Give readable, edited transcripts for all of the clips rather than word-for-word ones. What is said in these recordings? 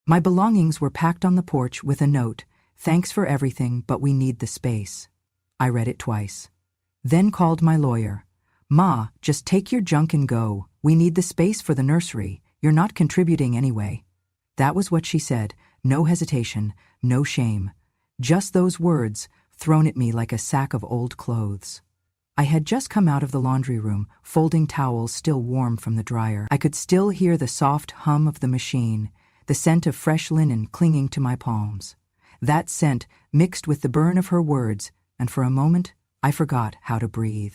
My belongings were packed on the porch with a note, "Thanks for everything, but we need the space." I read it twice. Then called my lawyer. "Ma, just take your junk and go. We need the space for the nursery. You're not contributing anyway." That was what she said. No hesitation, no shame. Just those words, thrown at me like a sack of old clothes. I had just come out of the laundry room, folding towels still warm from the dryer. I could still hear the soft hum of the machine, the scent of fresh linen clinging to my palms. That scent mixed with the burn of her words, and for a moment, I forgot how to breathe.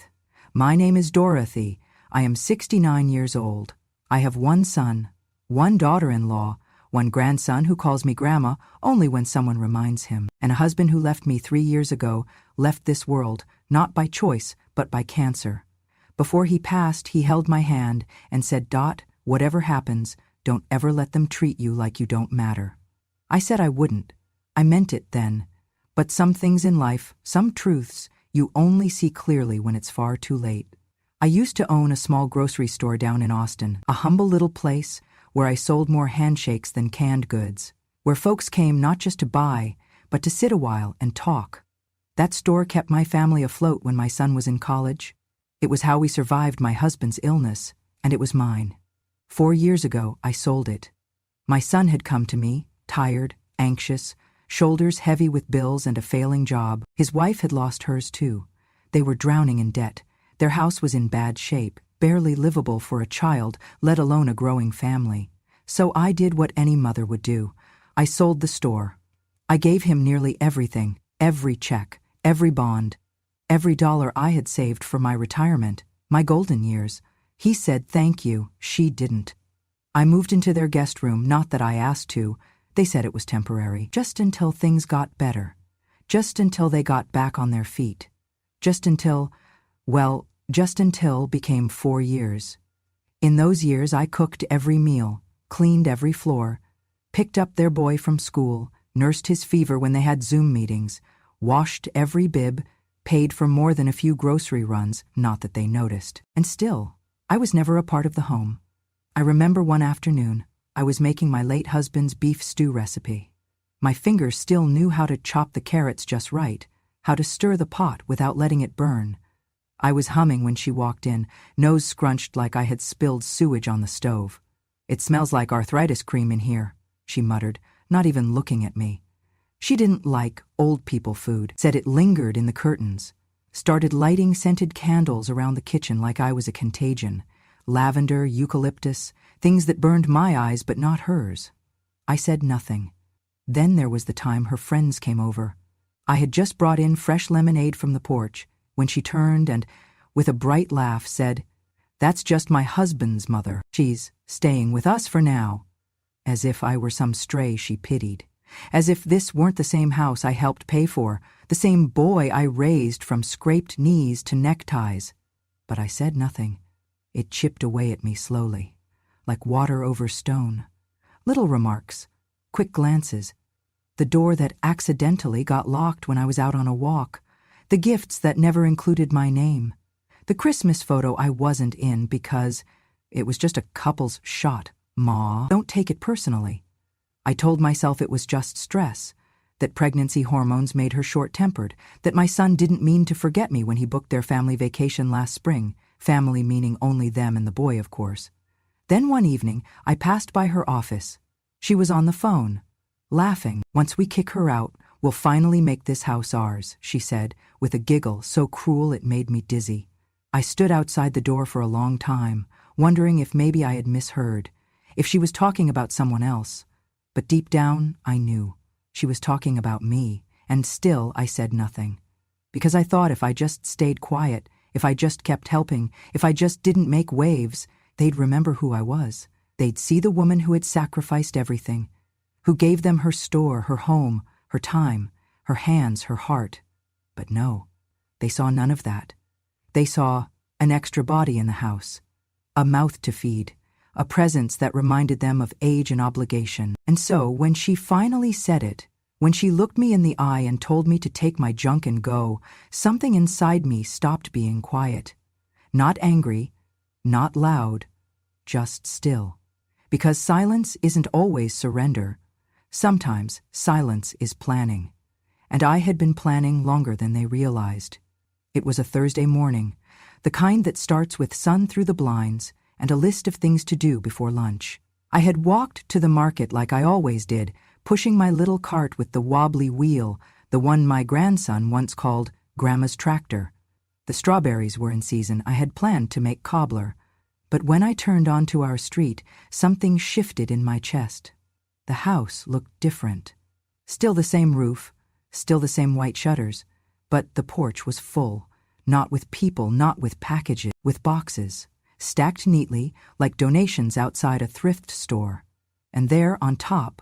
"My name is Dorothy. I am 69 years old. I have one son, one daughter-in-law, one grandson who calls me Grandma only when someone reminds him, and a husband who left me 3 years ago, left this world, not by choice, but by cancer. Before he passed, he held my hand and said, 'Dot, whatever happens, don't ever let them treat you like you don't matter.' I said I wouldn't. I meant it then. But some things in life, some truths, you only see clearly when it's far too late. I used to own a small grocery store down in Austin, a humble little place where I sold more handshakes than canned goods, where folks came not just to buy, but to sit a while and talk. That store kept my family afloat when my son was in college. It was how we survived my husband's illness, and it was mine. 4 years ago, I sold it. My son had come to me, tired, anxious, shoulders heavy with bills and a failing job. His wife had lost hers too. They were drowning in debt. Their house was in bad shape, barely livable for a child, let alone a growing family. So I did what any mother would do. I sold the store. I gave him nearly everything, every check, every bond, every dollar I had saved for my retirement, my golden years. He said thank you, she didn't. I moved into their guest room, not that I asked to. They said it was temporary, just until things got better, just until they got back on their feet, just until became 4 years. In those years I cooked every meal, cleaned every floor, picked up their boy from school, nursed his fever when they had Zoom meetings, washed every bib, paid for more than a few grocery runs, not that they noticed. And still, I was never a part of the home. I remember one afternoon, I was making my late husband's beef stew recipe. My fingers still knew how to chop the carrots just right, how to stir the pot without letting it burn. I was humming when she walked in, nose scrunched like I had spilled sewage on the stove. "It smells like arthritis cream in here," she muttered, not even looking at me. She didn't like old people food, said it lingered in the curtains, started lighting scented candles around the kitchen like I was a contagion. Lavender, eucalyptus, things that burned my eyes but not hers. I said nothing. Then there was the time her friends came over. I had just brought in fresh lemonade from the porch when she turned and, with a bright laugh, said, "That's just my husband's mother. She's staying with us for now." As if I were some stray she pitied. As if this weren't the same house I helped pay for, the same boy I raised from scraped knees to neckties. But I said nothing. It chipped away at me slowly, like water over stone. Little remarks, quick glances, the door that accidentally got locked when I was out on a walk, the gifts that never included my name, the Christmas photo I wasn't in because it was just a couple's shot. "Ma, don't take it personally." I told myself it was just stress, that pregnancy hormones made her short-tempered, that my son didn't mean to forget me when he booked their family vacation last spring, family meaning only them and the boy, of course. Then one evening, I passed by her office. She was on the phone, laughing. "Once we kick her out, we'll finally make this house ours," she said, with a giggle so cruel it made me dizzy. I stood outside the door for a long time, wondering if maybe I had misheard, if she was talking about someone else. But deep down, I knew. She was talking about me, and still I said nothing. Because I thought if I just stayed quiet, if I just kept helping, if I just didn't make waves, they'd remember who I was. They'd see the woman who had sacrificed everything, who gave them her store, her home, her time, her hands, her heart. But no, they saw none of that. They saw an extra body in the house, a mouth to feed, a presence that reminded them of age and obligation. And so, when she finally said it, when she looked me in the eye and told me to take my junk and go, something inside me stopped being quiet. Not angry, not loud, just still. Because silence isn't always surrender. Sometimes silence is planning. And I had been planning longer than they realized. It was a Thursday morning, the kind that starts with sun through the blinds and a list of things to do before lunch. I had walked to the market like I always did, pushing my little cart with the wobbly wheel, the one my grandson once called Grandma's tractor. The strawberries were in season. I had planned to make cobbler. But when I turned onto our street, something shifted in my chest. The house looked different. Still the same roof, still the same white shutters, but the porch was full, not with people, not with packages, with boxes, stacked neatly like donations outside a thrift store. And there, on top,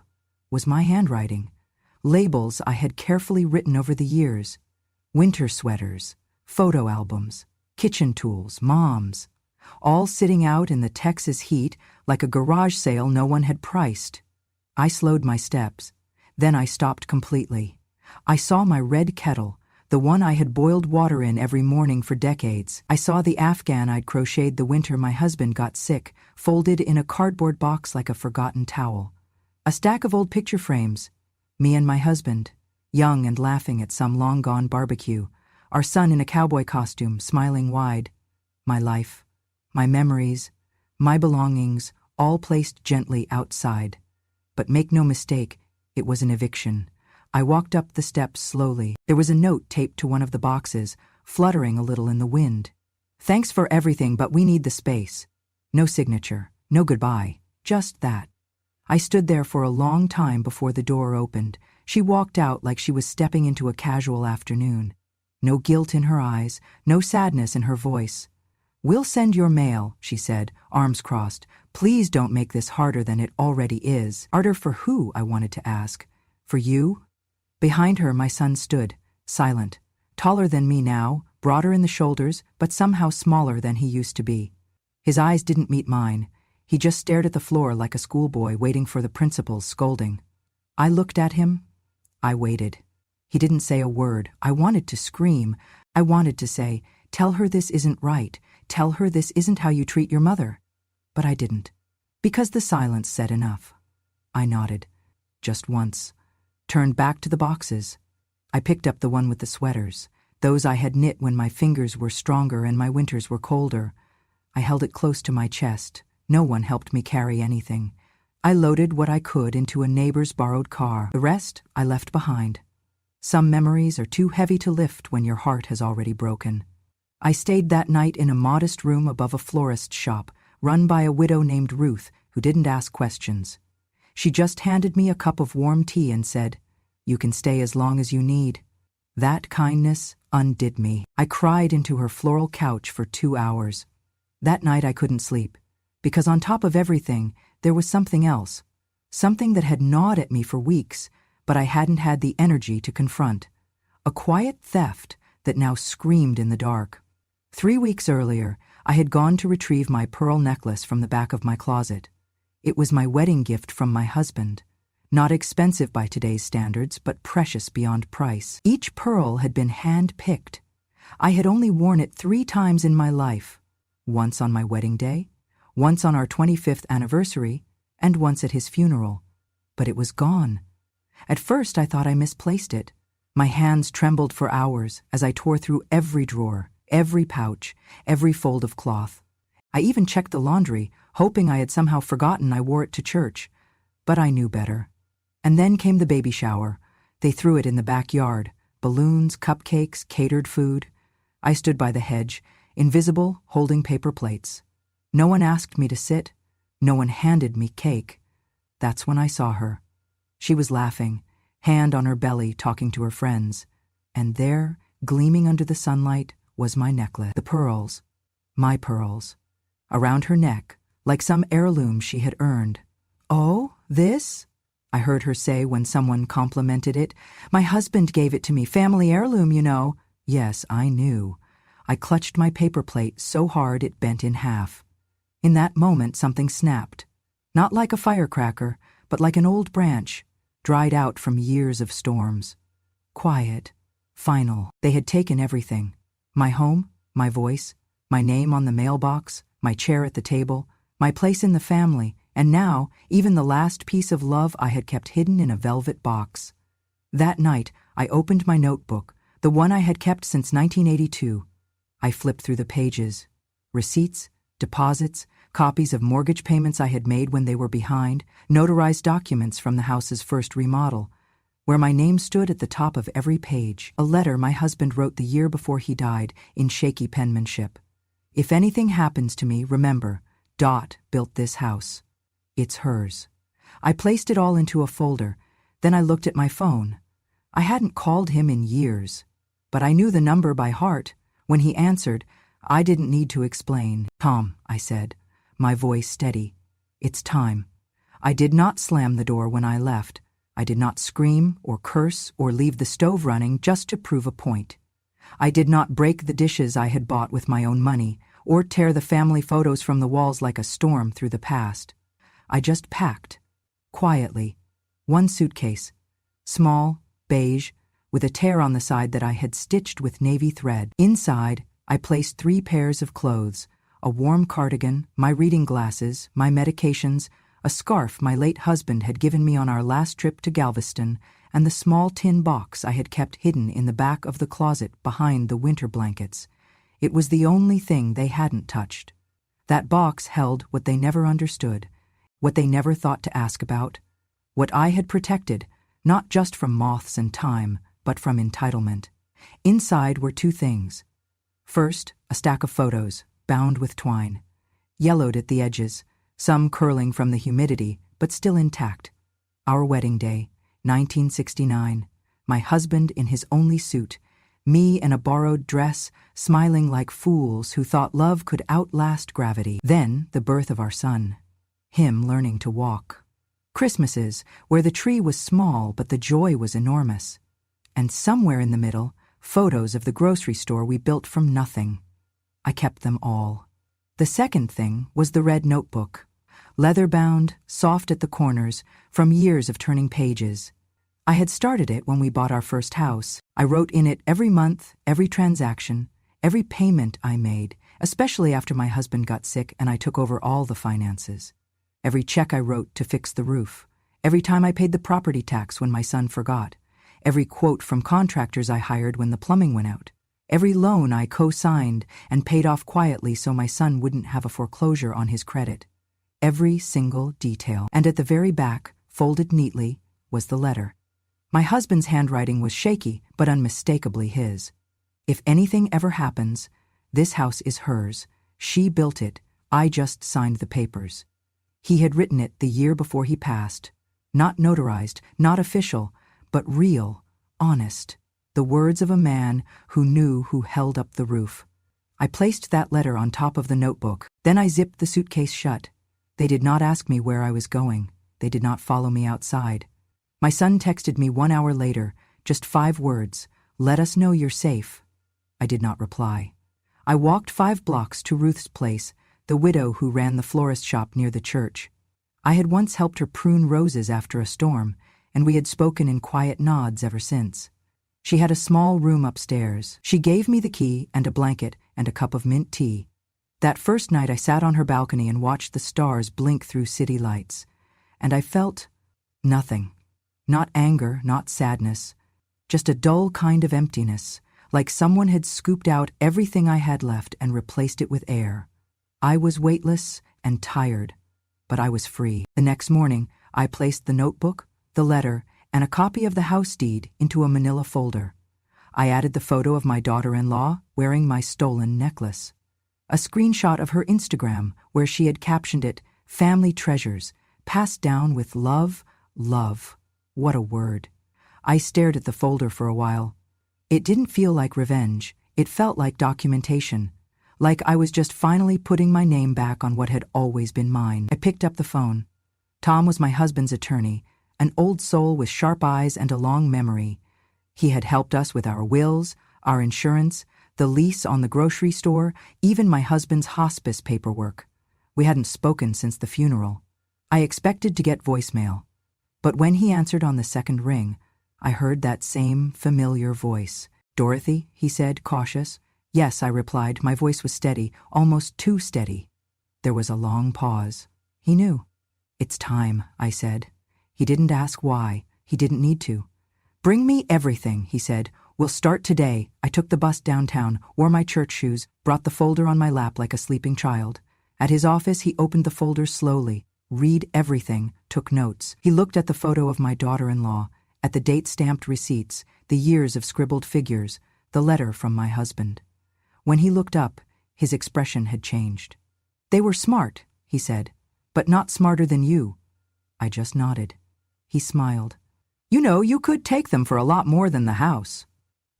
was my handwriting, labels I had carefully written over the years, winter sweaters, photo albums, kitchen tools, moms, all sitting out in the Texas heat like a garage sale no one had priced. I slowed my steps. Then I stopped completely. I saw my red kettle, the one I had boiled water in every morning for decades. I saw the Afghan I'd crocheted the winter my husband got sick, folded in a cardboard box like a forgotten towel. A stack of old picture frames. Me and my husband, young and laughing at some long-gone barbecue. Our son in a cowboy costume, smiling wide. My life, my memories, my belongings, all placed gently outside. But make no mistake, it was an eviction. I walked up the steps slowly. There was a note taped to one of the boxes, fluttering a little in the wind. Thanks for everything, but we need the space. No signature, no goodbye, just that. I stood there for a long time before the door opened. She walked out like she was stepping into a casual afternoon. No guilt in her eyes, no sadness in her voice. "We'll send your mail," she said, arms crossed. "Please don't make this harder than it already is." Harder for who, I wanted to ask. For you? Behind her, my son stood, silent, taller than me now, broader in the shoulders, but somehow smaller than he used to be. His eyes didn't meet mine. He just stared at the floor like a schoolboy waiting for the principal's scolding. I looked at him. I waited. He didn't say a word. I wanted to scream. I wanted to say, "Tell her this isn't right. Tell her this isn't how you treat your mother." But I didn't, because the silence said enough. I nodded, just once, turned back to the boxes. I picked up the one with the sweaters, those I had knit when my fingers were stronger and my winters were colder. I held it close to my chest. No one helped me carry anything. I loaded what I could into a neighbor's borrowed car. The rest I left behind. Some memories are too heavy to lift when your heart has already broken. I stayed that night in a modest room above a florist's shop, run by a widow named Ruth, who didn't ask questions. She just handed me a cup of warm tea and said, "You can stay as long as you need." That kindness undid me. I cried into her floral couch for 2 hours. That night I couldn't sleep, because on top of everything, there was something else, something that had gnawed at me for weeks, but I hadn't had the energy to confront. A quiet theft that now screamed in the dark. 3 weeks earlier, I had gone to retrieve my pearl necklace from the back of my closet. It was my wedding gift from my husband. Not expensive by today's standards, but precious beyond price. Each pearl had been hand-picked. I had only worn it 3 times in my life. Once on my wedding day, once on our 25th anniversary, and once at his funeral. But it was gone. At first I thought I misplaced it. My hands trembled for hours as I tore through every drawer, every pouch, every fold of cloth. I even checked the laundry, hoping I had somehow forgotten I wore it to church. But I knew better. And then came the baby shower. They threw it in the backyard. Balloons, cupcakes, catered food. I stood by the hedge, invisible, holding paper plates. No one asked me to sit. No one handed me cake. That's when I saw her. She was laughing, hand on her belly, talking to her friends. And there, gleaming under the sunlight, was my necklace. The pearls. My pearls. Around her neck, like some heirloom she had earned. "Oh, this?" I heard her say when someone complimented it. "My husband gave it to me, family heirloom, you know." Yes, I knew. I clutched my paper plate so hard it bent in half. In that moment, something snapped. Not like a firecracker, but like an old branch, dried out from years of storms. Quiet, final. They had taken everything. My home, my voice, my name on the mailbox, my chair at the table, my place in the family, And now, even the last piece of love I had kept hidden in a velvet box. That night, I opened my notebook, the one I had kept since 1982. I flipped through the pages. Receipts, deposits, copies of mortgage payments I had made when they were behind, notarized documents from the house's first remodel, where my name stood at the top of every page, a letter my husband wrote the year before he died in shaky penmanship. If anything happens to me, remember, Dot built this house. It's hers. I placed it all into a folder. Then I looked at my phone. I hadn't called him in years, but I knew the number by heart. When he answered, I didn't need to explain. "Tom," I said, my voice steady. "It's time." I did not slam the door when I left. I did not scream or curse or leave the stove running just to prove a point. I did not break the dishes I had bought with my own money or tear the family photos from the walls like a storm through the past. I just packed, quietly, one suitcase, small, beige, with a tear on the side that I had stitched with navy thread. Inside, I placed 3 pairs of clothes, a warm cardigan, my reading glasses, my medications, a scarf my late husband had given me on our last trip to Galveston, and the small tin box I had kept hidden in the back of the closet behind the winter blankets. It was the only thing they hadn't touched. That box held what they never understood, what they never thought to ask about, what I had protected, not just from moths and time, but from entitlement. Inside were 2 things. First, a stack of photos, bound with twine, yellowed at the edges, some curling from the humidity, but still intact. Our wedding day, 1969, my husband in his only suit, me in a borrowed dress, smiling like fools who thought love could outlast gravity. Then the birth of our son, him learning to walk. Christmases, where the tree was small but the joy was enormous. And somewhere in the middle, photos of the grocery store we built from nothing. I kept them all. The second thing was the red notebook, leather-bound, soft at the corners, from years of turning pages. I had started it when we bought our first house. I wrote in it every month, every transaction, every payment I made, especially after my husband got sick and I took over all the finances. Every check I wrote to fix the roof, every time I paid the property tax when my son forgot, every quote from contractors I hired when the plumbing went out, every loan I co-signed and paid off quietly so my son wouldn't have a foreclosure on his credit. Every single detail. And at the very back, folded neatly, was the letter. My husband's handwriting was shaky, but unmistakably his. If anything ever happens, this house is hers. She built it. I just signed the papers. He had written it the year before he passed. Not notarized, not official, but real, honest. The words of a man who knew who held up the roof. I placed that letter on top of the notebook. Then I zipped the suitcase shut. They did not ask me where I was going. They did not follow me outside. My son texted me 1 hour later, just 5 words, "Let us know you're safe." I did not reply. I walked 5 blocks to Ruth's place, the widow who ran the florist shop near the church. I had once helped her prune roses after a storm, and we had spoken in quiet nods ever since. She had a small room upstairs. She gave me the key and a blanket and a cup of mint tea. That first night I sat on her balcony and watched the stars blink through city lights, and I felt nothing. Not anger, not sadness, just a dull kind of emptiness, like someone had scooped out everything I had left and replaced it with air. I was weightless and tired, but I was free. The next morning, I placed the notebook, the letter, and a copy of the house deed into a manila folder. I added the photo of my daughter-in-law wearing my stolen necklace. A screenshot of her Instagram where she had captioned it, "Family Treasures, passed down with love, love." What a word. I stared at the folder for a while. It didn't feel like revenge. It felt like documentation. Like I was just finally putting my name back on what had always been mine. I picked up the phone. Tom was my husband's attorney, an old soul with sharp eyes and a long memory. He had helped us with our wills, our insurance, the lease on the grocery store, even my husband's hospice paperwork. We hadn't spoken since the funeral. I expected to get voicemail. But when he answered on the second ring, I heard that same familiar voice. "Dorothy," he said, cautious. "Yes," I replied. My voice was steady, almost too steady. There was a long pause. He knew. "It's time," I said. He didn't ask why. He didn't need to. "Bring me everything," he said. "We'll start today." I took the bus downtown, wore my church shoes, brought the folder on my lap like a sleeping child. At his office, he opened the folder slowly, read everything, took notes. He looked at the photo of my daughter-in-law, at the date-stamped receipts, the years of scribbled figures, the letter from my husband. When he looked up, his expression had changed. "They were smart," he said, "but not smarter than you." I just nodded. He smiled. "You know, you could take them for a lot more than the house."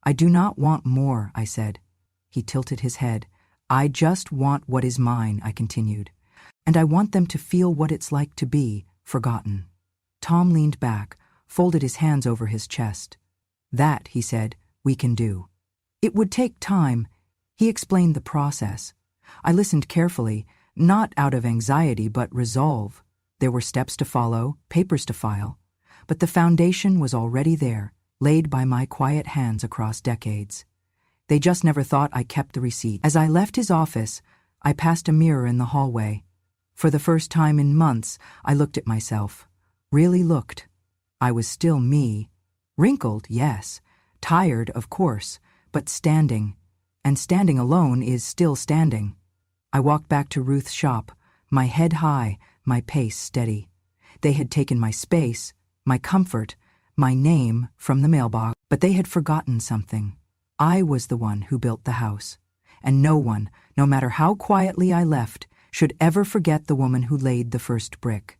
"I do not want more," I said. He tilted his head. "I just want what is mine," I continued. "And I want them to feel what it's like to be forgotten." Tom leaned back, folded his hands over his chest. "That," he said, "we can do. It would take time." He explained the process. I listened carefully, not out of anxiety but resolve. There were steps to follow, papers to file. But the foundation was already there, laid by my quiet hands across decades. They just never thought I kept the receipt. As I left his office, I passed a mirror in the hallway. For the first time in months, I looked at myself. Really looked. I was still me. Wrinkled, yes. Tired, of course, but standing. And standing alone is still standing. I walked back to Ruth's shop, my head high, my pace steady. They had taken my space, my comfort, my name from the mailbox, but they had forgotten something. I was the one who built the house, and no one, no matter how quietly I left, should ever forget the woman who laid the first brick.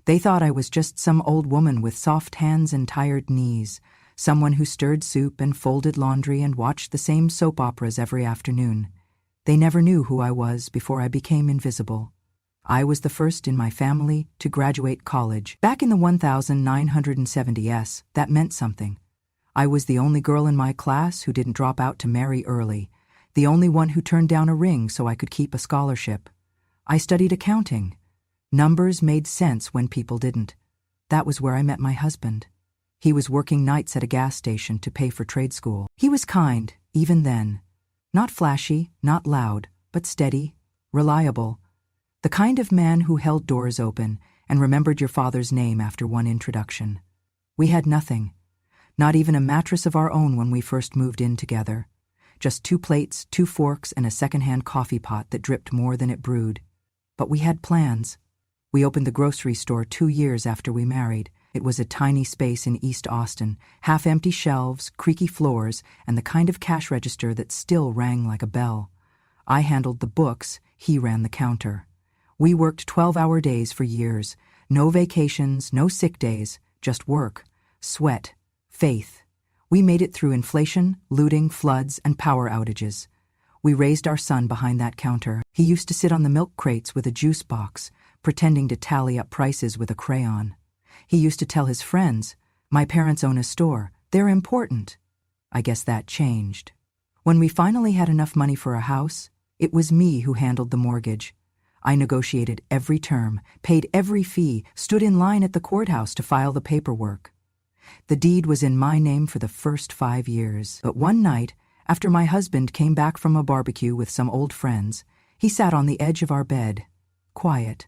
They thought I was just some old woman with soft hands and tired knees, someone who stirred soup and folded laundry and watched the same soap operas every afternoon. They never knew who I was before I became invisible. I was the first in my family to graduate college. Back in the 1970s, that meant something. I was the only girl in my class who didn't drop out to marry early, the only one who turned down a ring so I could keep a scholarship. I studied accounting. Numbers made sense when people didn't. That was where I met my husband. He was working nights at a gas station to pay for trade school. He was kind, even then. Not flashy, not loud, but steady, reliable. The kind of man who held doors open and remembered your father's name after one introduction. We had nothing. Not even a mattress of our own when we first moved in together. Just 2 plates, 2 forks, and a secondhand coffee pot that dripped more than it brewed. But we had plans. We opened the grocery store 2 years after we married. It was a tiny space in East Austin, half-empty shelves, creaky floors, and the kind of cash register that still rang like a bell. I handled the books, he ran the counter. We worked 12-hour days for years. No vacations, no sick days, just work, sweat, faith. We made it through inflation, looting, floods, and power outages. We raised our son behind that counter. He used to sit on the milk crates with a juice box, pretending to tally up prices with a crayon. He used to tell his friends, "My parents own a store. They're important." I guess that changed. When we finally had enough money for a house, it was me who handled the mortgage. I negotiated every term, paid every fee, stood in line at the courthouse to file the paperwork. The deed was in my name for the first 5 years. But one night, after my husband came back from a barbecue with some old friends, he sat on the edge of our bed, quiet.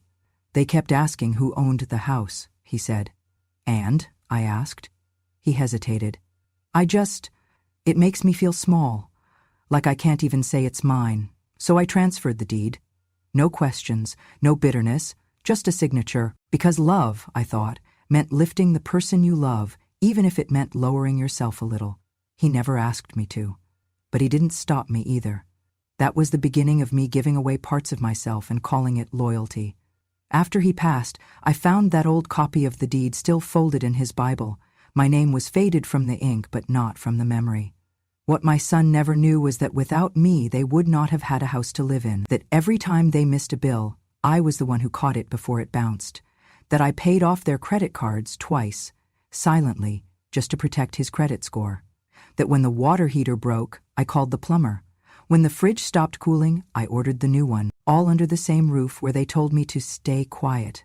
"They kept asking who owned the house," he said. "And?" I asked. He hesitated. It makes me feel small, like I can't even say it's mine. So I transferred the deed. No questions, no bitterness, just a signature. Because love, I thought, meant lifting the person you love, even if it meant lowering yourself a little. He never asked me to. But he didn't stop me either. That was the beginning of me giving away parts of myself and calling it loyalty. After he passed, I found that old copy of the deed still folded in his Bible. My name was faded from the ink, but not from the memory. What my son never knew was that without me, they would not have had a house to live in. That every time they missed a bill, I was the one who caught it before it bounced. That I paid off their credit cards twice, silently, just to protect his credit score. That when the water heater broke, I called the plumber. When the fridge stopped cooling, I ordered the new one, all under the same roof where they told me to stay quiet.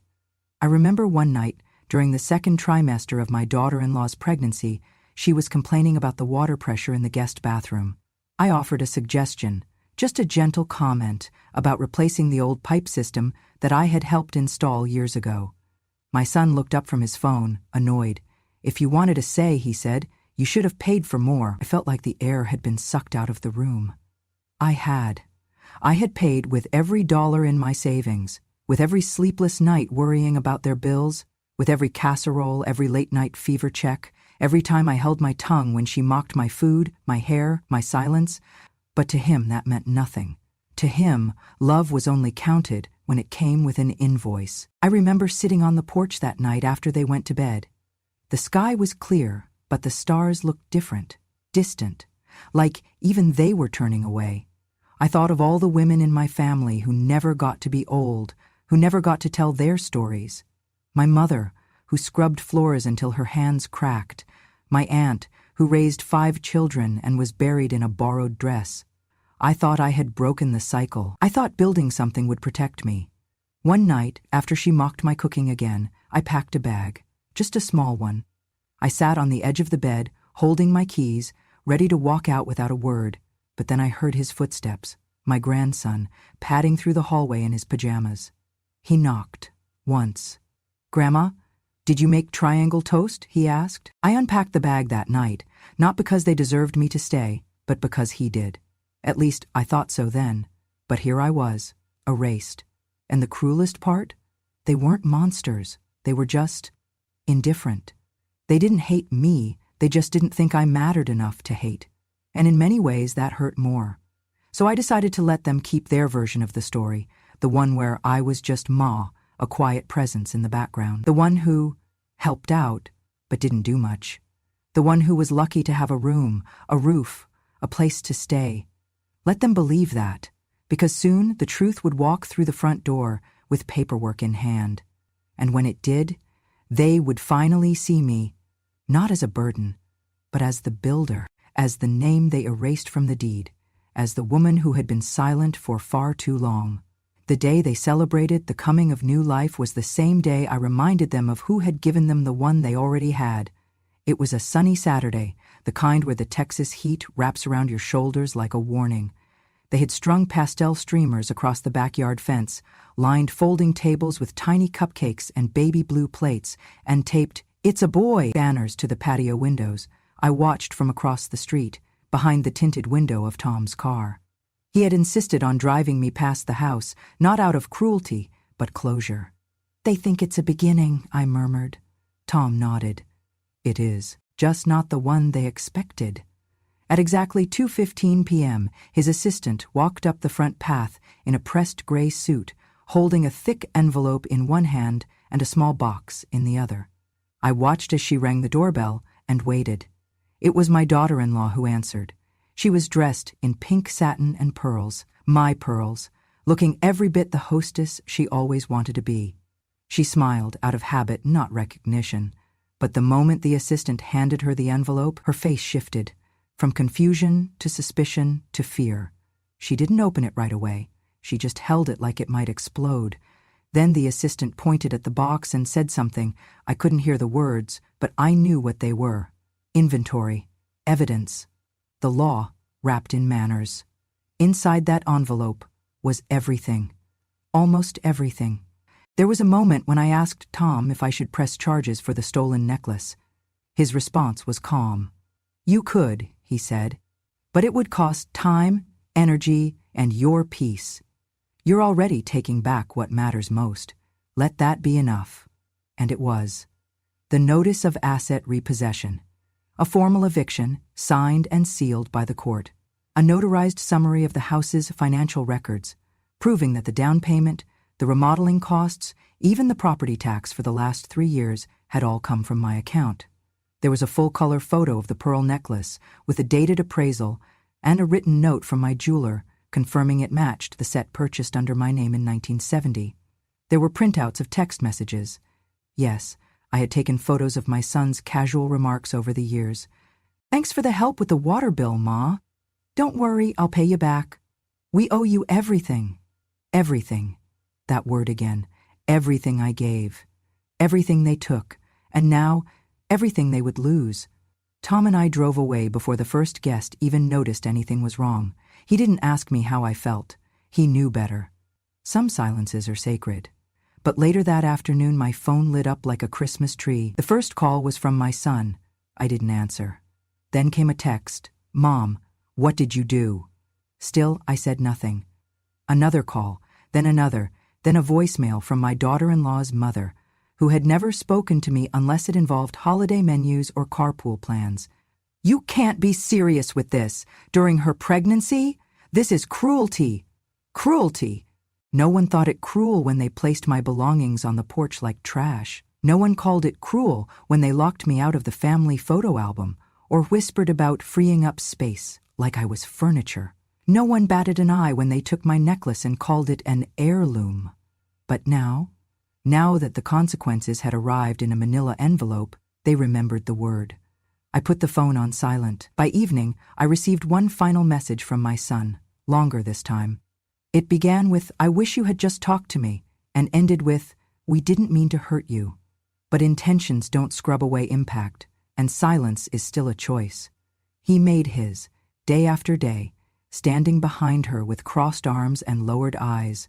I remember one night, during the second trimester of my daughter-in-law's pregnancy, she was complaining about the water pressure in the guest bathroom. I offered a suggestion, just a gentle comment, about replacing the old pipe system that I had helped install years ago. My son looked up from his phone, annoyed. "If you wanted to say," he said, "you should have paid for more." I felt like the air had been sucked out of the room. I had. I had paid with every dollar in my savings, with every sleepless night worrying about their bills, with every casserole, every late-night fever check, every time I held my tongue when she mocked my food, my hair, my silence. But to him that meant nothing. To him, love was only counted when it came with an invoice. I remember sitting on the porch that night after they went to bed. The sky was clear, but the stars looked different, distant, like even they were turning away. I thought of all the women in my family who never got to be old, who never got to tell their stories. My mother, who scrubbed floors until her hands cracked. My aunt, who raised 5 children and was buried in a borrowed dress. I thought I had broken the cycle. I thought building something would protect me. One night, after she mocked my cooking again, I packed a bag, just a small one. I sat on the edge of the bed, holding my keys, ready to walk out without a word, but then I heard his footsteps, my grandson, padding through the hallway in his pajamas. He knocked, once. "Grandma, did you make triangle toast?" he asked. I unpacked the bag that night, not because they deserved me to stay, but because he did. At least, I thought so then. But here I was, erased. And the cruelest part? They weren't monsters. They were just indifferent. They didn't hate me, they just didn't think I mattered enough to hate. And in many ways, that hurt more. So I decided to let them keep their version of the story, the one where I was just Ma, a quiet presence in the background. The one who helped out, but didn't do much. The one who was lucky to have a room, a roof, a place to stay. Let them believe that, because soon the truth would walk through the front door with paperwork in hand. And when it did, they would finally see me, not as a burden, but as the builder, as the name they erased from the deed, as the woman who had been silent for far too long. The day they celebrated the coming of new life was the same day I reminded them of who had given them the one they already had. It was a sunny Saturday, the kind where the Texas heat wraps around your shoulders like a warning. They had strung pastel streamers across the backyard fence, lined folding tables with tiny cupcakes and baby blue plates, and taped "It's a boy" banners to the patio windows. I watched from across the street, behind the tinted window of Tom's car. He had insisted on driving me past the house, not out of cruelty, but closure. "They think it's a beginning," I murmured. Tom nodded. "It is, just not the one they expected." At exactly 2:15 p.m., his assistant walked up the front path in a pressed gray suit, holding a thick envelope in one hand and a small box in the other. I watched as she rang the doorbell and waited. It was my daughter-in-law who answered. She was dressed in pink satin and pearls, my pearls, looking every bit the hostess she always wanted to be. She smiled out of habit, not recognition. But the moment the assistant handed her the envelope, her face shifted, from confusion to suspicion to fear. She didn't open it right away. She just held it like it might explode. Then the assistant pointed at the box and said something. I couldn't hear the words, but I knew what they were. Inventory. Evidence. The law, wrapped in manners. Inside that envelope was everything. Almost everything. There was a moment when I asked Tom if I should press charges for the stolen necklace. His response was calm. "You could," he said, "but it would cost time, energy, and your peace. You're already taking back what matters most. Let that be enough." And it was. The Notice of Asset Repossession. A formal eviction, signed and sealed by the court. A notarized summary of the house's financial records, proving that the down payment, the remodeling costs, even the property tax for the last 3 years had all come from my account. There was a full-color photo of the pearl necklace with a dated appraisal and a written note from my jeweler confirming it matched the set purchased under my name in 1970. There were printouts of text messages. Yes, I had taken photos of my son's casual remarks over the years. "Thanks for the help with the water bill, Ma. Don't worry, I'll pay you back. We owe you everything." Everything. That word again. Everything I gave. Everything they took. And now, everything they would lose. Tom and I drove away before the first guest even noticed anything was wrong. He didn't ask me how I felt. He knew better. Some silences are sacred. But later that afternoon, my phone lit up like a Christmas tree. The first call was from my son. I didn't answer. Then came a text. "Mom, what did you do?" Still, I said nothing. Another call, then another, then a voicemail from my daughter-in-law's mother, who had never spoken to me unless it involved holiday menus or carpool plans. "You can't be serious with this. During her pregnancy? This is cruelty. Cruelty." No one thought it cruel when they placed my belongings on the porch like trash. No one called it cruel when they locked me out of the family photo album or whispered about freeing up space like I was furniture. No one batted an eye when they took my necklace and called it an heirloom. But now that the consequences had arrived in a manila envelope, they remembered the word. I put the phone on silent. By evening, I received one final message from my son, longer this time. It began with, "I wish you had just talked to me," and ended with, "We didn't mean to hurt you." But intentions don't scrub away impact, and silence is still a choice. He made his, day after day, standing behind her with crossed arms and lowered eyes,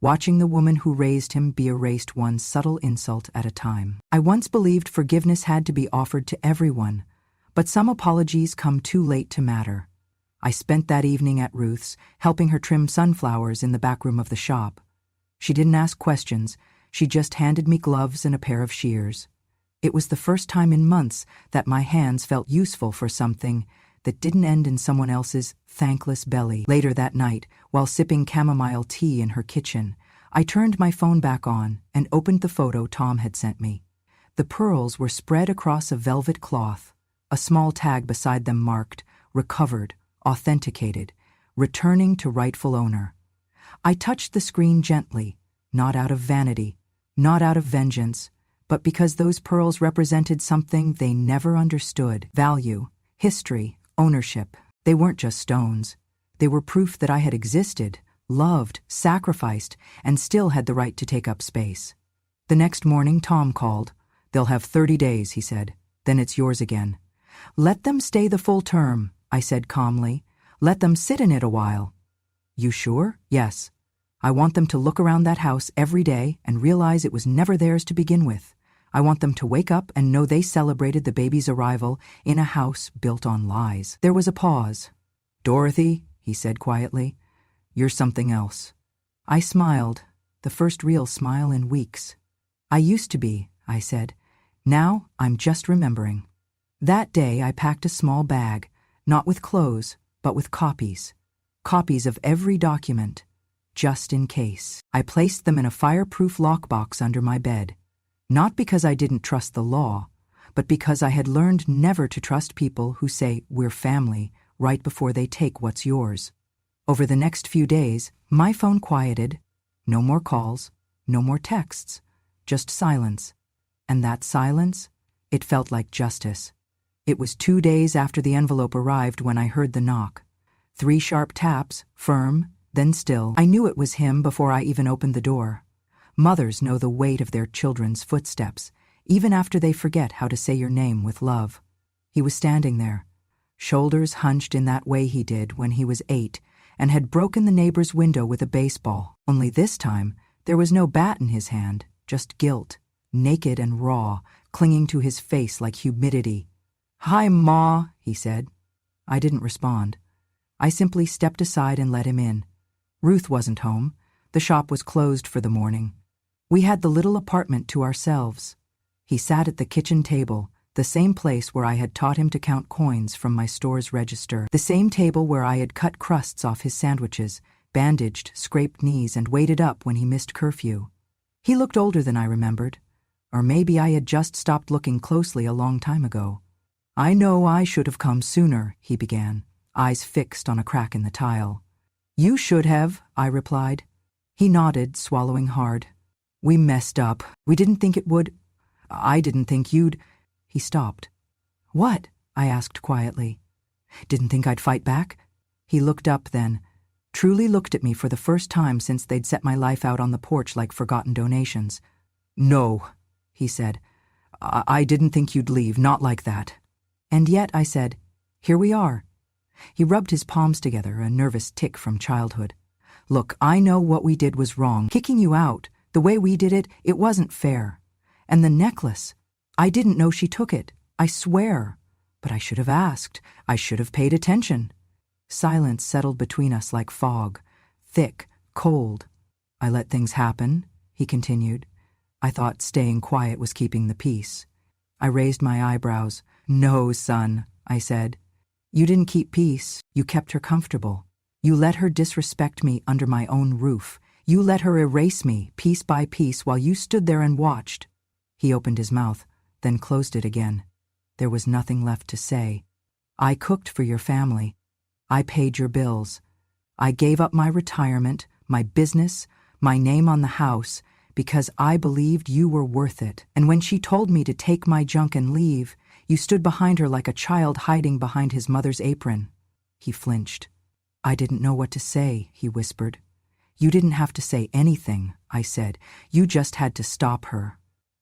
watching the woman who raised him be erased one subtle insult at a time. I once believed forgiveness had to be offered to everyone, but some apologies come too late to matter. I spent that evening at Ruth's, helping her trim sunflowers in the back room of the shop. She didn't ask questions, she just handed me gloves and a pair of shears. It was the first time in months that my hands felt useful for something that didn't end in someone else's thankless belly. Later that night, while sipping chamomile tea in her kitchen, I turned my phone back on and opened the photo Tom had sent me. The pearls were spread across a velvet cloth, a small tag beside them marked, "Recovered, authenticated, returning to rightful owner." I touched the screen gently, not out of vanity, not out of vengeance, but because those pearls represented something they never understood: value, history, ownership. They weren't just stones. They were proof that I had existed, loved, sacrificed, and still had the right to take up space. The next morning, Tom called. "They'll have 30 days, he said. Then it's yours again." "Let them stay the full term," I said calmly. "Let them sit in it a while." "You sure?" "Yes. I want them to look around that house every day and realize it was never theirs to begin with. I want them to wake up and know they celebrated the baby's arrival in a house built on lies." There was a pause. "Dorothy," he said quietly, "you're something else." I smiled, the first real smile in weeks. "I used to be," I said. "Now I'm just remembering." That day I packed a small bag, not with clothes, but with copies. Copies of every document, just in case. I placed them in a fireproof lockbox under my bed. Not because I didn't trust the law, but because I had learned never to trust people who say, "We're family," right before they take what's yours. Over the next few days, my phone quieted. No more calls, no more texts, just silence. And that silence, it felt like justice. It was 2 days after the envelope arrived when I heard the knock. 3 sharp taps, firm, then still. I knew it was him before I even opened the door. Mothers know the weight of their children's footsteps, even after they forget how to say your name with love. He was standing there, shoulders hunched in that way he did when he was 8, and had broken the neighbor's window with a baseball. Only this time, there was no bat in his hand, just guilt, naked and raw, clinging to his face like humidity. "Hi, Ma," he said. I didn't respond. I simply stepped aside and let him in. Ruth wasn't home. The shop was closed for the morning. We had the little apartment to ourselves. He sat at the kitchen table, the same place where I had taught him to count coins from my store's register, the same table where I had cut crusts off his sandwiches, bandaged scraped knees, and waited up when he missed curfew. He looked older than I remembered, or maybe I had just stopped looking closely a long time ago. "I know I should have come sooner," he began, eyes fixed on a crack in the tile. "You should have," I replied. He nodded, swallowing hard. "We messed up. We didn't think it would. I didn't think you'd—" He stopped. "What?" I asked quietly. "Didn't think I'd fight back?" He looked up then, truly looked at me for the first time since they'd set my life out on the porch like forgotten donations. "No," he said. I didn't think you'd leave, not like that." "And yet," I said, "here we are." He rubbed his palms together, a nervous tic from childhood. "Look, I know what we did was wrong. Kicking you out, The way we did it, it wasn't fair. And the necklace, I didn't know she took it, I swear. But I should have asked. I should have paid attention. Silence settled between us like fog, thick, cold. I let things happen, he continued. I thought staying quiet was keeping the peace. I raised my eyebrows. No, son, I said. You didn't keep peace. You kept her comfortable. You let her disrespect me under my own roof. You let her erase me, piece by piece, while you stood there and watched. He opened his mouth, then closed it again. There was nothing left to say. I cooked for your family. I paid your bills. I gave up my retirement, my business, my name on the house, because I believed you were worth it. And when she told me to take my junk and leave, you stood behind her like a child hiding behind his mother's apron. He flinched. I didn't know what to say, he whispered. You didn't have to say anything, I said. You just had to stop her.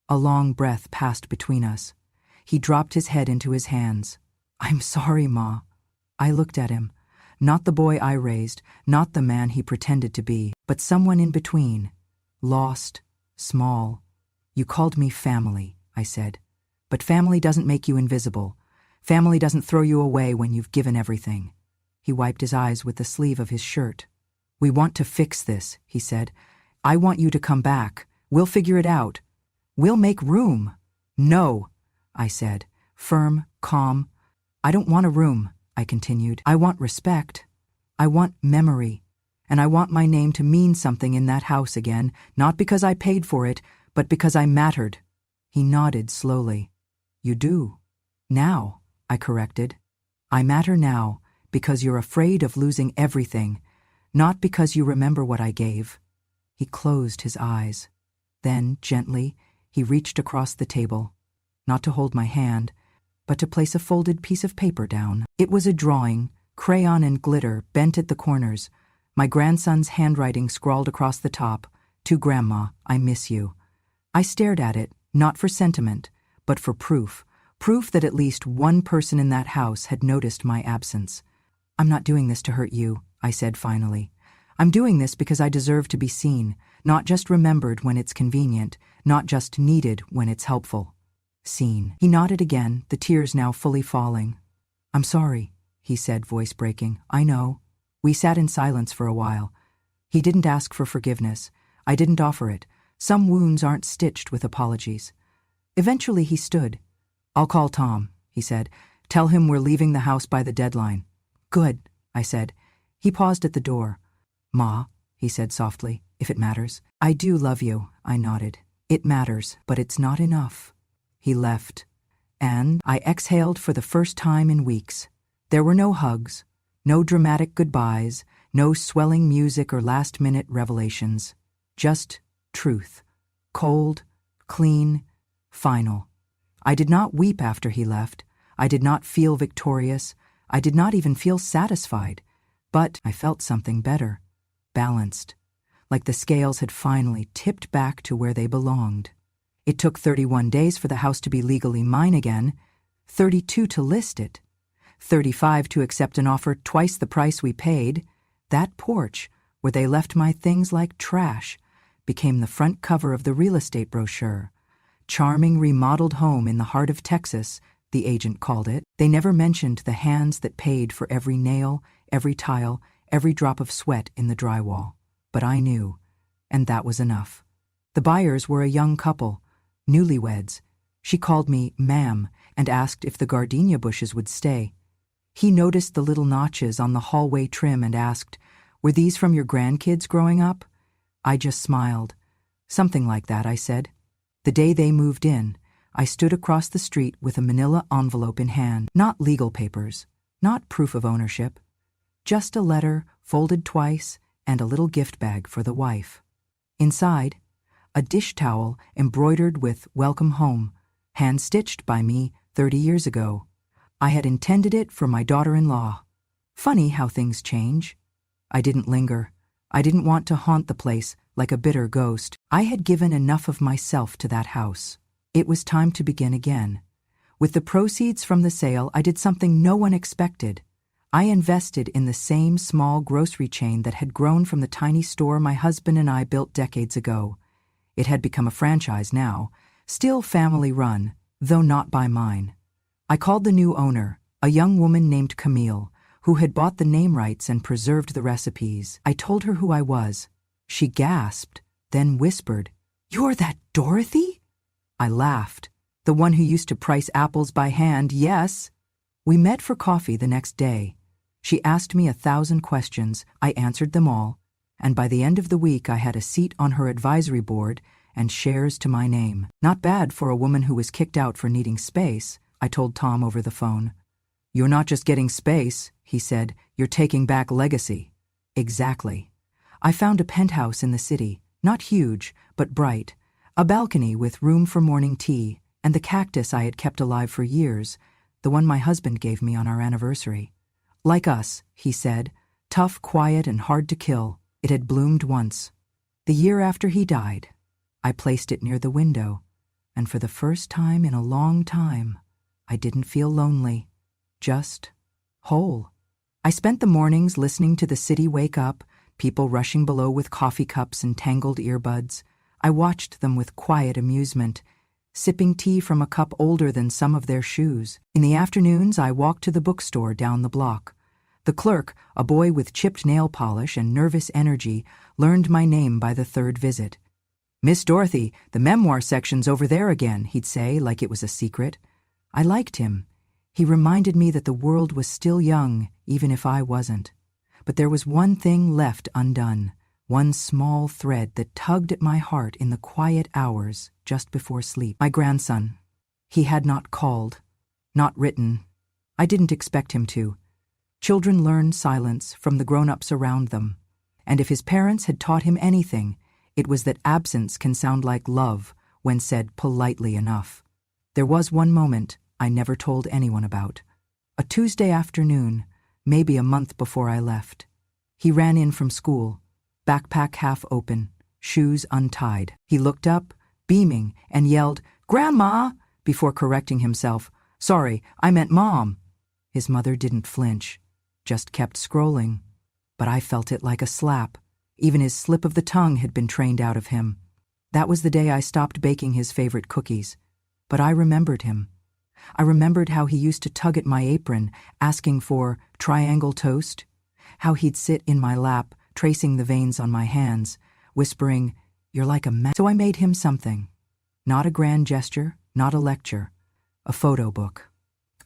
A long breath passed between us. He dropped his head into his hands. I'm sorry, Ma. I looked at him. Not the boy I raised, not the man he pretended to be, but someone in between. Lost, small. You called me family, I said. But family doesn't make you invisible. Family doesn't throw you away when you've given everything. He wiped his eyes with the sleeve of his shirt. We want to fix this, he said. I want you to come back. We'll figure it out. We'll make room. No, I said, firm, calm. I don't want a room, I continued. I want respect. I want memory. And I want my name to mean something in that house again, not because I paid for it, but because I mattered. He nodded slowly. You do. Now, I corrected. I matter now because you're afraid of losing everything, not because you remember what I gave. He closed his eyes. Then, gently, he reached across the table, not to hold my hand, but to place a folded piece of paper down. It was a drawing, crayon and glitter, bent at the corners. My grandson's handwriting scrawled across the top, To Grandma, I miss you. I stared at it, not for sentiment, but for proof that at least one person in that house had noticed my absence. I'm not doing this to hurt you, I said finally. I'm doing this because I deserve to be seen, not just remembered when it's convenient, not just needed when it's helpful. Seen. He nodded again, the tears now fully falling. I'm sorry, he said, voice breaking. I know. We sat in silence for a while. He didn't ask for forgiveness. I didn't offer it. Some wounds aren't stitched with apologies. Eventually he stood. I'll call Tom, he said. Tell him we're leaving the house by the deadline. Good, I said. He paused at the door. Ma, he said softly, if it matters. I do love you, I nodded. It matters, but it's not enough. He left, and I exhaled for the first time in weeks. There were no hugs, no dramatic goodbyes, no swelling music or last-minute revelations. Just truth. Cold, clean, final. I did not weep after he left. I did not feel victorious. I did not even feel satisfied. But I felt something better. Balanced. Like the scales had finally tipped back to where they belonged. It took 31 days for the house to be legally mine again, 32 to list it, 35 to accept an offer twice the price we paid. That porch, where they left my things like trash, became the front cover of the real estate brochure. Charming remodeled home in the heart of Texas, the agent called it. They never mentioned the hands that paid for every nail, every tile, every drop of sweat in the drywall. But I knew, and that was enough. The buyers were a young couple, newlyweds. She called me ma'am and asked if the gardenia bushes would stay. He noticed the little notches on the hallway trim and asked, were these from your grandkids growing up? I just smiled. Something like that, I said. The day they moved in, I stood across the street with a manila envelope in hand. Not legal papers, not proof of ownership. Just a letter, folded twice, and a little gift bag for the wife. Inside, a dish towel embroidered with Welcome Home, hand-stitched by me 30 years ago. I had intended it for my daughter-in-law. Funny how things change. I didn't linger. I didn't want to haunt the place like a bitter ghost. I had given enough of myself to that house. It was time to begin again. With the proceeds from the sale, I did something no one expected. I invested in the same small grocery chain that had grown from the tiny store my husband and I built decades ago. It had become a franchise now, still family-run, though not by mine. I called the new owner, a young woman named Camille, who had bought the name rights and preserved the recipes. I told her who I was. She gasped, then whispered, "You're that Dorothy?" I laughed. "The one who used to price apples by hand, yes." We met for coffee the next day. She asked me 1,000 questions, I answered them all, and by the end of the week I had a seat on her advisory board and shares to my name. Not bad for a woman who was kicked out for needing space, I told Tom over the phone. "You're not just getting space," he said, "you're taking back legacy." Exactly. I found a penthouse in the city, not huge, but bright, a balcony with room for morning tea, and the cactus I had kept alive for years, the one my husband gave me on our anniversary. "Like us," he said, "tough, quiet, and hard to kill. It had bloomed once." The year after he died, I placed it near the window, and for the first time in a long time, I didn't feel lonely, just whole. I spent the mornings listening to the city wake up, people rushing below with coffee cups and tangled earbuds. I watched them with quiet amusement, sipping tea from a cup older than some of their shoes. In the afternoons, I walked to the bookstore down the block. The clerk, a boy with chipped nail polish and nervous energy, learned my name by the third visit. "Miss Dorothy, the memoir section's over there again," he'd say, like it was a secret. I liked him. He reminded me that the world was still young, even if I wasn't. But there was one thing left undone, one small thread that tugged at my heart in the quiet hours just before sleep. My grandson. He had not called, not written. I didn't expect him to. Children learn silence from the grown-ups around them, and if his parents had taught him anything, it was that absence can sound like love when said politely enough. There was one moment I never told anyone about. A Tuesday afternoon, maybe a month before I left. He ran in from school, backpack half open, shoes untied. He looked up, beaming, and yelled, "Grandma!" before correcting himself. "Sorry, I meant Mom." His mother didn't flinch, just kept scrolling. But I felt it like a slap. Even his slip of the tongue had been trained out of him. That was the day I stopped baking his favorite cookies. But I remembered him. I remembered how he used to tug at my apron, asking for triangle toast, how he'd sit in my lap, tracing the veins on my hands, whispering, "You're like a man." So I made him something. Not a grand gesture, not a lecture, a photo book.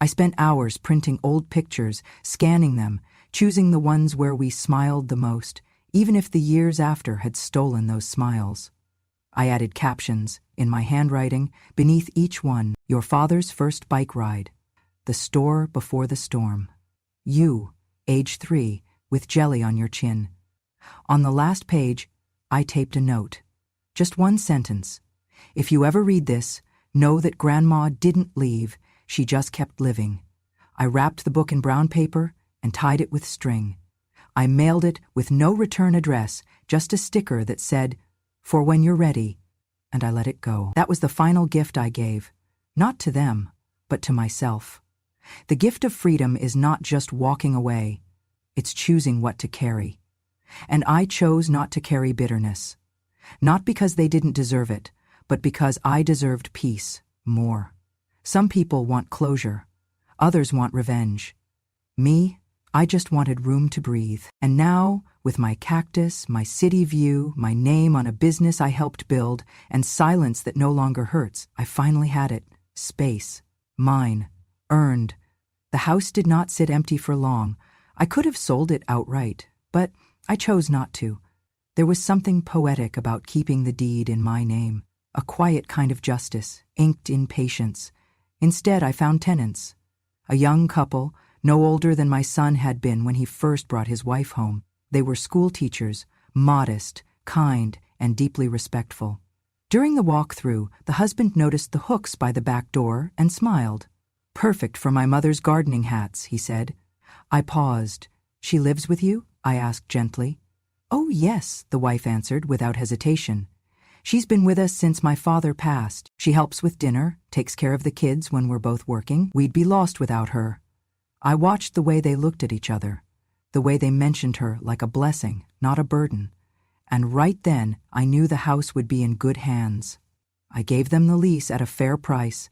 I spent hours printing old pictures, scanning them, choosing the ones where we smiled the most, even if the years after had stolen those smiles. I added captions, in my handwriting, beneath each one: "Your father's first bike ride," "The store before the storm," "You, age 3, with jelly on your chin." On the last page, I taped a note. Just one sentence. "If you ever read this, know that Grandma didn't leave, she just kept living." I wrapped the book in brown paper and tied it with string. I mailed it with no return address, just a sticker that said, "For when you're ready," and I let it go. That was the final gift I gave, not to them, but to myself. The gift of freedom is not just walking away, it's choosing what to carry. And I chose not to carry bitterness. Not because they didn't deserve it, but because I deserved peace more. Some people want closure, others want revenge. Me, I just wanted room to breathe. And now, with my cactus, my city view, my name on a business I helped build, and silence that no longer hurts, I finally had it. Space. Mine. Earned. The house did not sit empty for long. I could have sold it outright, but I chose not to. There was something poetic about keeping the deed in my name, a quiet kind of justice, inked in patience. Instead, I found tenants. A young couple, no older than my son had been when he first brought his wife home. They were school teachers, modest, kind, and deeply respectful. During the walk-through, the husband noticed the hooks by the back door and smiled. "Perfect for my mother's gardening hats," he said. I paused. "She lives with you?" I asked gently. "Oh, yes," the wife answered without hesitation. "She's been with us since my father passed. She helps with dinner, takes care of the kids when we're both working. We'd be lost without her." I watched the way they looked at each other, the way they mentioned her like a blessing, not a burden. And right then, I knew the house would be in good hands. I gave them the lease at a fair price.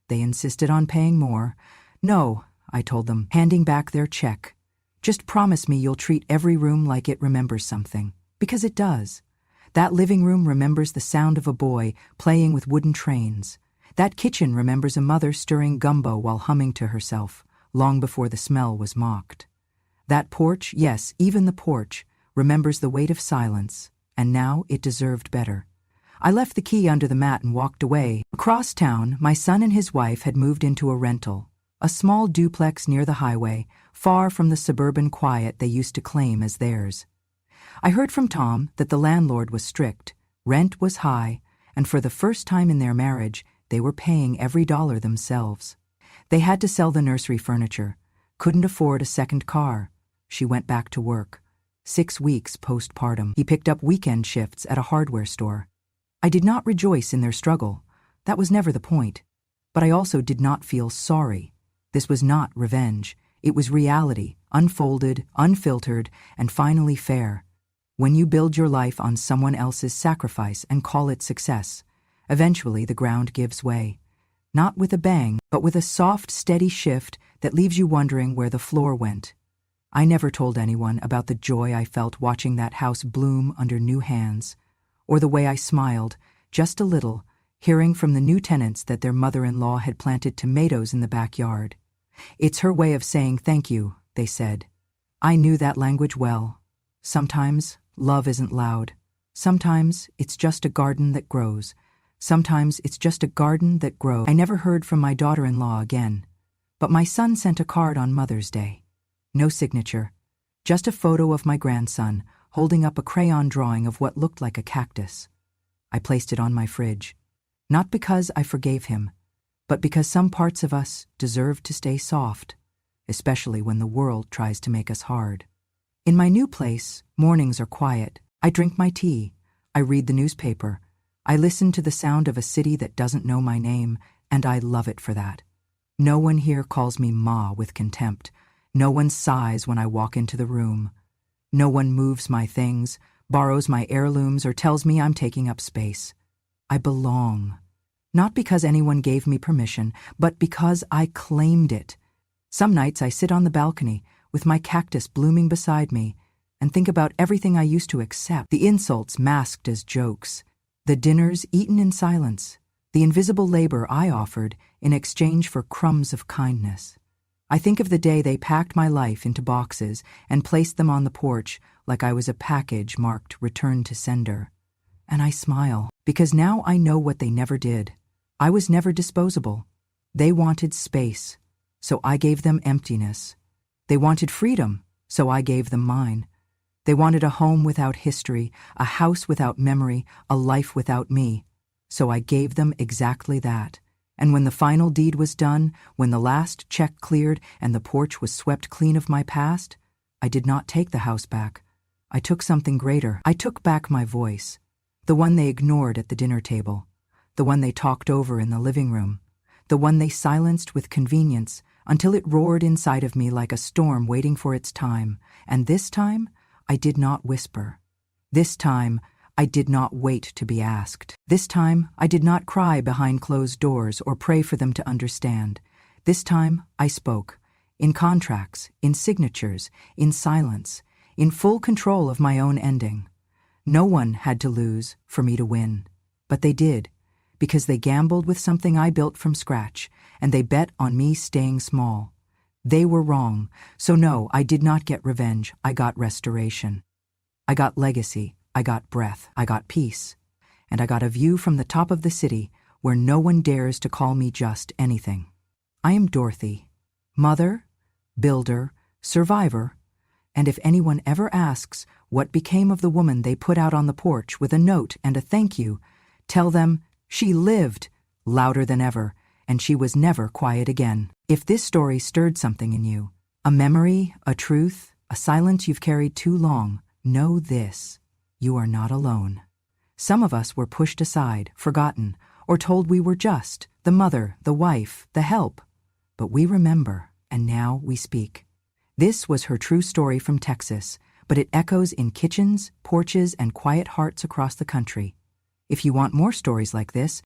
They insisted on paying more. No, I told them, handing back their check. Just promise me you'll treat every room like it remembers something. Because it does. That living room remembers the sound of a boy playing with wooden trains. That kitchen remembers a mother stirring gumbo while humming to herself, long before the smell was mocked. That porch, yes, even the porch, remembers the weight of silence, and now it deserved better. I left the key under the mat and walked away. Across town, my son and his wife had moved into a rental, a small duplex near the highway, far from the suburban quiet they used to claim as theirs. I heard from Tom that the landlord was strict, rent was high, and for the first time in their marriage, they were paying every dollar themselves. They had to sell the nursery furniture, couldn't afford a second car. She went back to work. 6 weeks postpartum. He picked up weekend shifts at a hardware store. I did not rejoice in their struggle. That was never the point. But I also did not feel sorry. This was not revenge. It was reality, unfolded, unfiltered, and finally fair. When you build your life on someone else's sacrifice and call it success, eventually the ground gives way. Not with a bang, but with a soft, steady shift that leaves you wondering where the floor went. I never told anyone about the joy I felt watching that house bloom under new hands, or the way I smiled, just a little, hearing from the new tenants that their mother-in-law had planted tomatoes in the backyard. It's her way of saying thank you, they said. I knew that language well. Sometimes love isn't loud. Sometimes it's just a garden that grows. Sometimes it's just a garden that grows. I never heard from my daughter-in-law again, but my son sent a card on Mother's Day. No signature, just a photo of my grandson holding up a crayon drawing of what looked like a cactus. I placed it on my fridge, not because I forgave him, but because some parts of us deserve to stay soft, especially when the world tries to make us hard. In my new place, mornings are quiet. I drink my tea. I read the newspaper. I listen to the sound of a city that doesn't know my name, and I love it for that. No one here calls me Ma with contempt. No one sighs when I walk into the room. No one moves my things, borrows my heirlooms, or tells me I'm taking up space. I belong. Not because anyone gave me permission, but because I claimed it. Some nights I sit on the balcony with my cactus blooming beside me and think about everything I used to accept, the insults masked as jokes, the dinners eaten in silence, the invisible labor I offered in exchange for crumbs of kindness. I think of the day they packed my life into boxes and placed them on the porch like I was a package marked "Return to Sender." And I smile, because now I know what they never did. I was never disposable. They wanted space, so I gave them emptiness. They wanted freedom, so I gave them mine. They wanted a home without history, a house without memory, a life without me. So I gave them exactly that. And when the final deed was done, when the last check cleared and the porch was swept clean of my past, I did not take the house back. I took something greater. I took back my voice, the one they ignored at the dinner table, the one they talked over in the living room, the one they silenced with convenience until it roared inside of me like a storm waiting for its time. And this time, I did not whisper. This time, I did not wait to be asked. This time, I did not cry behind closed doors or pray for them to understand. This time, I spoke. In contracts, in signatures, in silence, in full control of my own ending. No one had to lose for me to win. But they did, because they gambled with something I built from scratch, and they bet on me staying small. They were wrong, so no, I did not get revenge. I got restoration. I got legacy. I got breath, I got peace, and I got a view from the top of the city where no one dares to call me just anything. I am Dorothy, mother, builder, survivor, and if anyone ever asks what became of the woman they put out on the porch with a note and a thank you, tell them she lived louder than ever, and she was never quiet again. If this story stirred something in you, a memory, a truth, a silence you've carried too long, know this. You are not alone. Some of us were pushed aside, forgotten, or told we were just the mother, the wife, the help. But we remember, and now we speak. This was her true story from Texas, but it echoes in kitchens, porches, and quiet hearts across the country. If you want more stories like this,